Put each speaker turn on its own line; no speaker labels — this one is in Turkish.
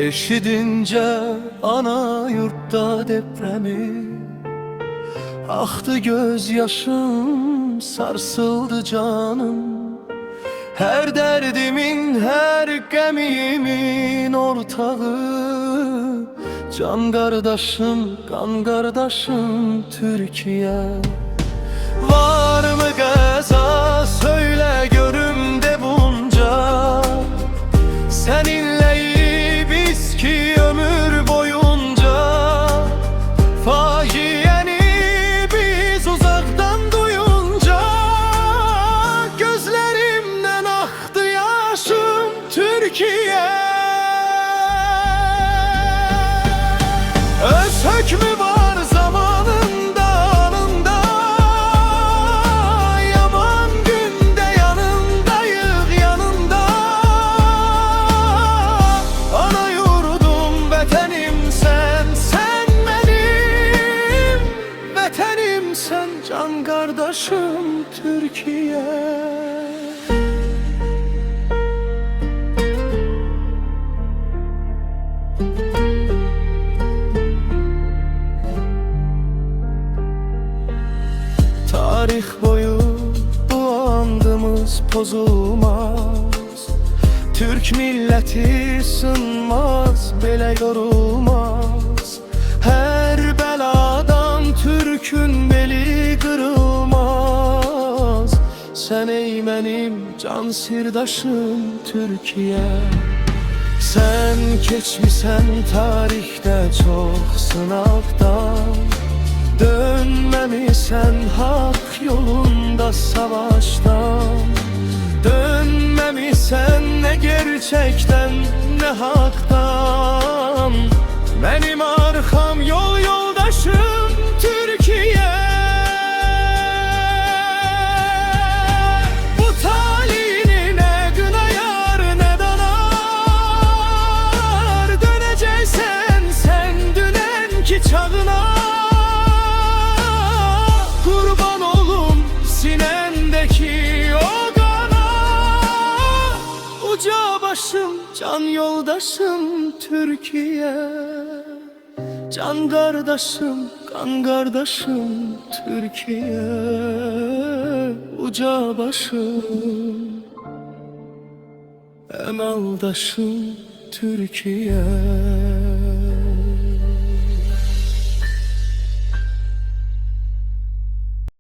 Eşidince ana yurtta depremi, aktı gözyaşım, sarsıldı canım. Her derdimin, her gemimin ortağı, can kardeşim, kan kardeşim Türkiye. Var mı gaza söyle görümde bunca, seninle biz ki ömür boyunca. Facieni biz uzaktan duyunca, gözlerimden aktı yaşım Türkiye. Öz hükmü var zamanında anında, yaman günde yanındayız yanında. Ana yurdum vetenim sen, sen benim vetenim sen, can kardeşim Türkiye. Tarih boyu bu andımız bozulmaz, Türk milleti sınmaz, bele yorulmaz. Her beladan Türk'ün beli kırılmaz. Sen ey benim can sirdaşım Türkiye. Sen geçmişsen tarihte çok sınavdan, dönmemişsen hak yolunda savaştan. Dönmemişsen ne gerçekten ne haktan. Benim arkam yol yoldaşım Türkiye. Bu talihini ne kınayar ne danar. Döneceksen sen dünenki çağına. Kurban olum sinendeki o kana. Uca başım, can yoldaşım Türkiye. Can kardeşim, kan kardeşim Türkiye. Uca başım, emeldaşım Türkiye.